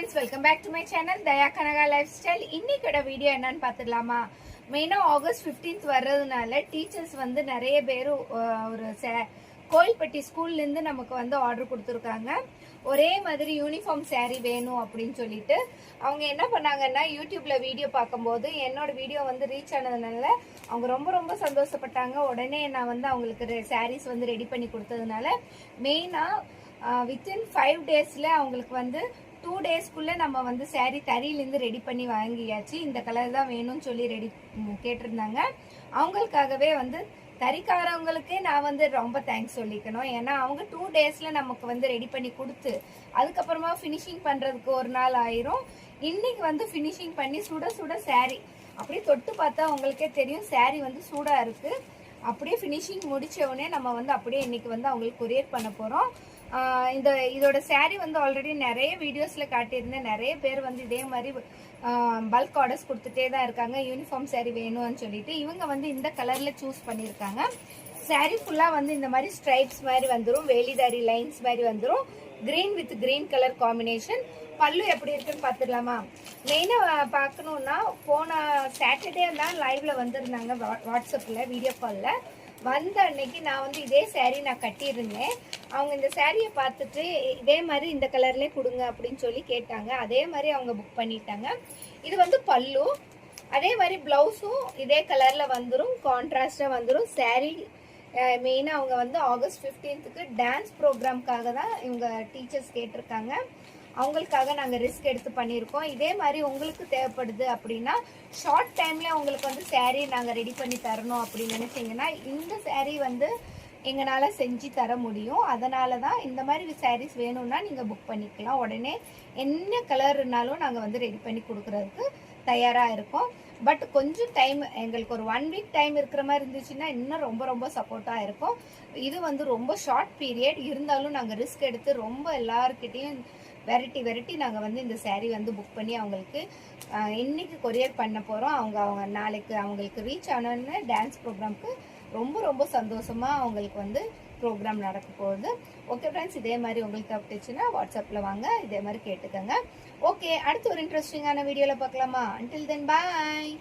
Friends, welcome back to my channel Daya Kanaka life style. இன்னைக்கோட video என்னன்னு பார்த்துடலாமா? மெயினாக ஆகஸ்ட் 15th வர்றதுனால டீச்சர்ஸ் வந்து நிறைய பேர் ஒரு கோயில்பட்டி ஸ்கூல்லேருந்து நமக்கு வந்து ஆர்டர் கொடுத்துருக்காங்க. ஒரே மாதிரி யூனிஃபார்ம் சாரீ வேணும் அப்படின்னு சொல்லிட்டு அவங்க என்ன பண்ணாங்கன்னா, யூடியூப்ல வீடியோ பார்க்கும்போது என்னோட வீடியோ வந்து ரீச் ஆனதுனால அவங்க ரொம்ப ரொம்ப சந்தோஷப்பட்டாங்க. உடனே நான் வந்து அவங்களுக்கு சாரீஸ் வந்து ரெடி பண்ணி கொடுத்ததுனால மெயினாக வித்தின் 5 daysல அவங்களுக்கு வந்து 2 daysக்குள்ள நம்ம வந்து சாரீ தறியிலேருந்து ரெடி பண்ணி வாங்கியாச்சு. இந்த கலர் தான் வேணும்னு சொல்லி கேட்டிருந்தாங்க. அவங்களுக்காகவே வந்து தறிக்காரவங்களுக்கே நான் வந்து ரொம்ப தேங்க்ஸ் சொல்லிக்கணும். ஏன்னா அவங்க 2 daysல நமக்கு வந்து ரெடி பண்ணி கொடுத்து அதுக்கப்புறமா ஃபினிஷிங் பண்ணுறதுக்கு ஒரு நாள் ஆயிரும். இன்னைக்கு வந்து ஃபினிஷிங் பண்ணி சுட சுட சாரீ அப்படியே தொட்டு பார்த்தா உங்களுக்கே தெரியும் சாரீ வந்து சூடாக இருக்குது. அப்படியே ஃபினிஷிங் முடிச்ச உடனே நம்ம வந்து அப்படியே இன்னைக்கு வந்து அவங்களுக்கு கொரியர் பண்ண போகிறோம். இதோட சாரீ வந்து ஆல்ரெடி நிறைய வீடியோஸில் காட்டியிருந்தேன். நிறைய பேர் வந்து இதே மாதிரி பல்க் ஆர்டர்ஸ் கொடுத்துட்டே தான் இருக்காங்க, யூனிஃபார்ம் சாரீ வேணும்னு சொல்லிட்டு. இவங்க வந்து இந்த கலரில் சூஸ் பண்ணியிருக்காங்க. சாரீ ஃபுல்லாக வந்து இந்த மாதிரி ஸ்ட்ரைப்ஸ் மாதிரி வந்துடும், வேலிதாரி லைன்ஸ் மாதிரி வந்துடும், green with green colour combination. பல்லு எப்படி இருக்குன்னு பார்த்துடலாமா? மெயினாக பார்க்கணுன்னா, போன சாட்டர்டே தான் லைவ்ல வந்திருந்தாங்க வாட்ஸ்அப்பில் வீடியோ காலில். வந்த அன்னைக்கு நான் வந்து இதே சாரீ நான் கட்டியிருந்தேன். அவங்க இந்த சாரியை பார்த்துட்டு இதே மாதிரி இந்த கலர்லேயே கொடுங்க அப்படின்னு சொல்லி கேட்டாங்க. அதே மாதிரி அவங்க புக் பண்ணிட்டாங்க. இது வந்து பல்லு, அதே மாதிரி ப்ளவுஸும் இதே கலரில் வந்துடும், கான்ட்ராஸ்டாக வந்துடும். சாரீ மெயினாக அவங்க வந்து ஆகஸ்ட் 15th டான்ஸ் ப்ரோக்ராம்காக தான் இவங்க டீச்சர்ஸ் கேட்டிருக்காங்க. அவங்களுக்காக நாங்கள் ரிஸ்க் எடுத்து பண்ணியிருக்கோம். இதே மாதிரி உங்களுக்கு தேவைப்படுது அப்படின்னா ஷார்ட் டைமில் உங்களுக்கு வந்து சாரீ நாங்கள் ரெடி பண்ணி தரணும் அப்படின்னு நினச்சிங்கன்னா இந்த சாரீ வந்து எங்களால் செஞ்சு தர முடியும். அதனால தான் இந்த மாதிரி சாரீஸ் வேணும்னா நீங்கள் புக் பண்ணிக்கலாம். உடனே என்ன கலர்னாலும் நாங்கள் வந்து ரெடி பண்ணி கொடுக்குறதுக்கு தயாராக இருக்கோம். பட் கொஞ்சம் டைம், எங்களுக்கு ஒரு 1 week டைம் இருக்கிற மாதிரி இருந்துச்சுன்னா இன்னும் ரொம்ப ரொம்ப சப்போர்ட்டாக இருக்கும். இது வந்து ரொம்ப ஷார்ட் பீரியட் இருந்தாலும் நாங்கள் ரிஸ்க் எடுத்து ரொம்ப எல்லாருக்கிட்டையும் வெரைட்டி நாங்கள் வந்து இந்த சாரீ வந்து புக் பண்ணி அவங்களுக்கு இன்னைக்கு கொரியர் பண்ண போகிறோம். அவங்க நாளைக்கு அவங்களுக்கு ரீச் ஆனோன்னு டான்ஸ் ப்ரோக்ராம்க்கு ரொம்ப ரொம்ப சந்தோஷமாக அவங்களுக்கு வந்து ப்ரோக்ராம் நடக்க போகுது. ஓகே ஃப்ரெண்ட்ஸ், இதே மாதிரி உங்களுக்கு அப்படிச்சுன்னா வாட்ஸ்அப்பில் வாங்க, இதே மாதிரி கேட்டுக்கோங்க. ஓகே, அடுத்து ஒரு இன்ட்ரெஸ்டிங்கான வீடியோவில் பார்க்கலாமா? அன்டில் தென் பாய்.